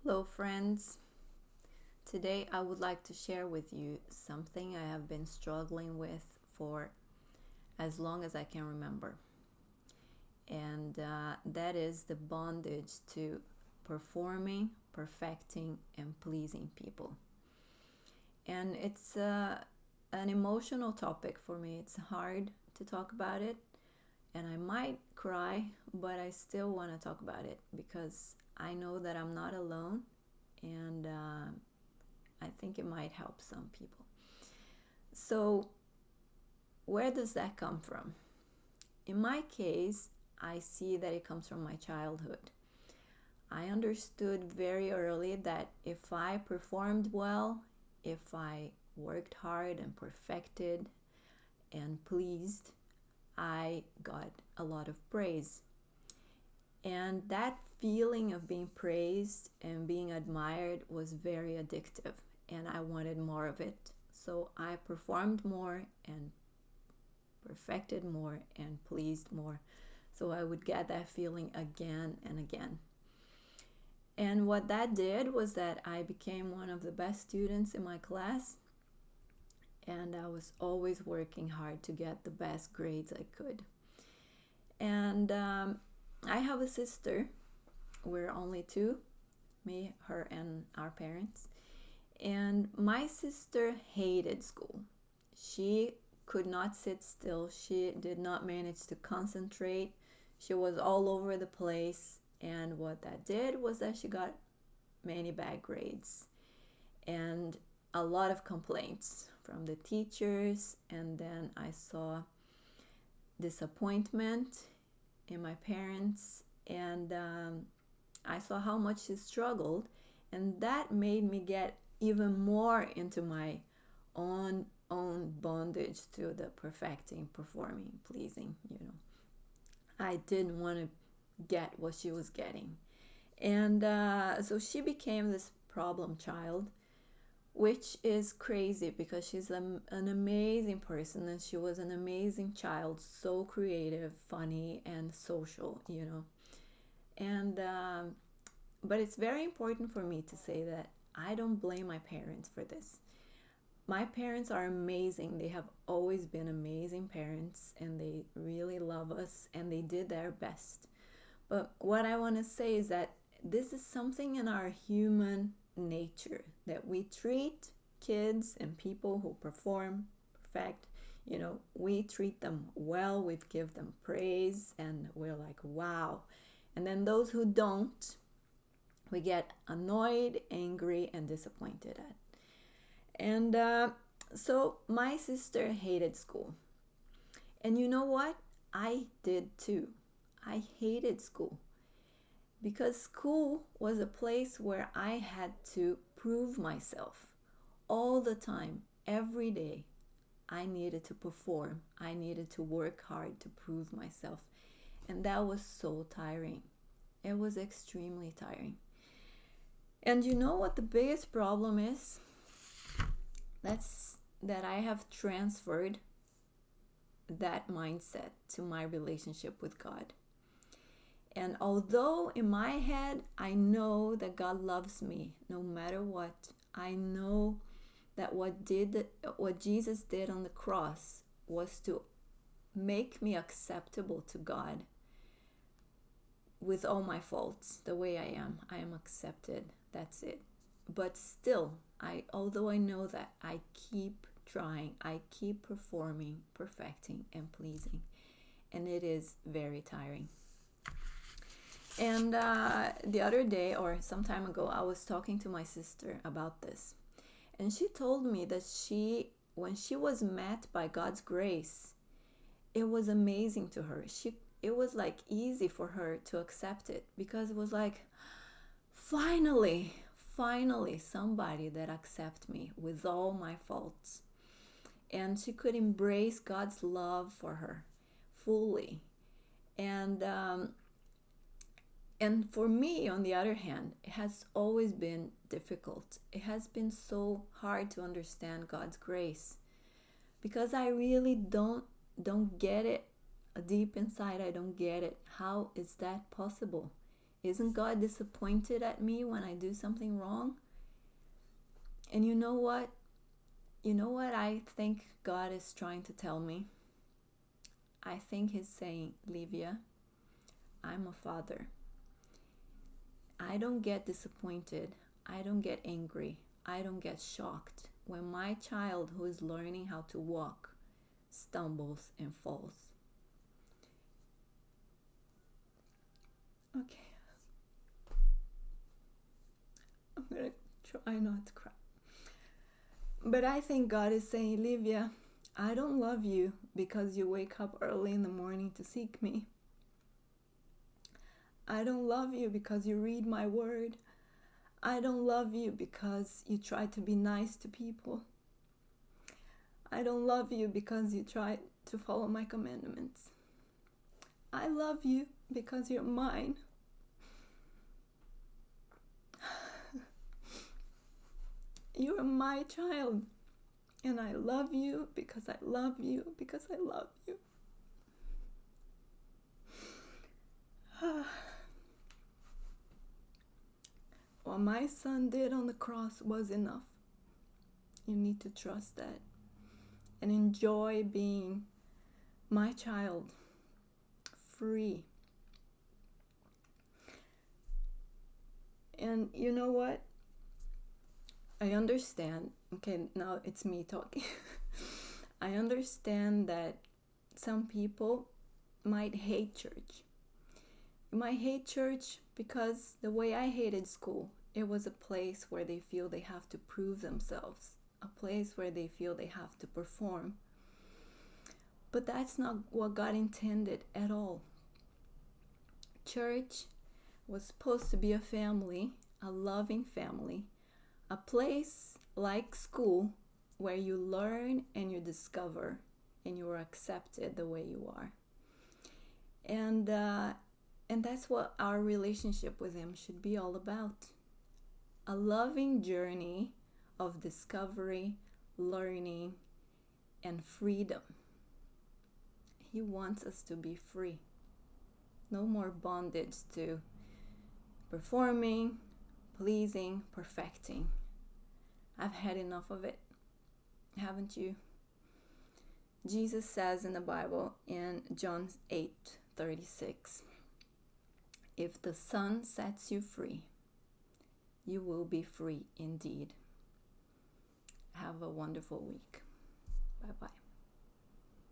Hello, friends. Today I would like to share with you something I have been struggling with for as long as I can remember, and that is the bondage to performing, perfecting, and pleasing people. And it's an emotional topic for me. It's hard to talk about it, and I might cry, but I still want to talk about it because I know that I'm not alone, and I think it might help some people. So, where does that come from? In my case, I see that it comes from my childhood. I understood very early that if I performed well, if I worked hard and perfected and pleased, I got a lot of praise. And that feeling of being praised and being admired was very addictive, and I wanted more of it. So I performed more and perfected more and pleased more. So I would get that feeling again and again. And what that did was that I became one of the best students in my class, and I was always working hard to get the best grades I could. And I have a sister. We're only two, me, her, and our parents. And my sister hated school. She could not sit still. She did not manage to concentrate. She was all over the place. And what that did was that she got many bad grades and a lot of complaints from the teachers. And then I saw disappointment in my parents, and I saw how much she struggled, and that made me get even more into my own bondage to the perfecting, performing, pleasing. I didn't want to get what she was getting. And so she became this problem child, which is crazy because she's an amazing person, and she was an amazing child, so creative, funny, and social. And but it's very important for me to say that I don't blame my parents for this. My parents are amazing. They have always been amazing parents, and they really love us, and they did their best. But what I want to say is that this is something in our human nature, that we treat kids and people who perform perfect, we treat them well, we give them praise, and we're like, wow. And then those who don't, we get annoyed, angry, and disappointed at. And so my sister hated school. And you know what? I did too. I hated school because school was a place where I had to prove myself all the time, every day. I needed to perform. I needed to work hard to prove myself. And that was so tiring. It was extremely tiring. And you know what the biggest problem is? That's that I have transferred that mindset to my relationship with God. And although in my head I know that God loves me no matter what, I know that what Jesus did on the cross was to make me acceptable to God with all my faults, the way I am. I am accepted. That's it. But still, although I know that, I keep trying. I keep performing, perfecting, and pleasing. And it is very tiring. And the other day, or some time ago, I was talking to my sister about this. And she told me that when she was met by God's grace, it was amazing to her. It was like easy for her to accept it, because it was like, finally somebody that accepts me with all my faults. And she could embrace God's love for her fully. And for me, on the other hand, it has always been difficult. It has been so hard to understand God's grace, because I really don't get it deep inside. I don't get it. How is that possible? Isn't God disappointed at me when I do something wrong? And you know what? You know what I think God is trying to tell me? I think He's saying, Lívia, I'm a father. I don't get disappointed. I don't get angry. I don't get shocked when my child who is learning how to walk stumbles and falls. Okay. I'm gonna try not to cry. But I think God is saying, Lívia, I don't love you because you wake up early in the morning to seek me. I don't love you because you read my word. I don't love you because you try to be nice to people. I don't love you because you try to follow my commandments. I love you because you're mine. You're my child. And I love you because I love you because I love you. What my son did on the cross was enough. You need to trust that and enjoy being my child, free. And you know what? I understand. Okay, now it's me talking. I understand that some people might hate church. You might hate church because the way I hated school, it was a place where they feel they have to prove themselves, a place where they feel they have to perform. But that's not what God intended at all. Church was supposed to be a family, a loving family, a place like school where you learn and you discover and you are accepted the way you are. And that's what our relationship with Him should be all about. A loving journey of discovery, learning, and freedom. He wants us to be free. No more bondage to performing, pleasing, perfecting. I've had enough of it. Haven't you? Jesus says in the Bible in John 8:36, if the Son sets you free, you will be free indeed. Have a wonderful week. Bye-bye.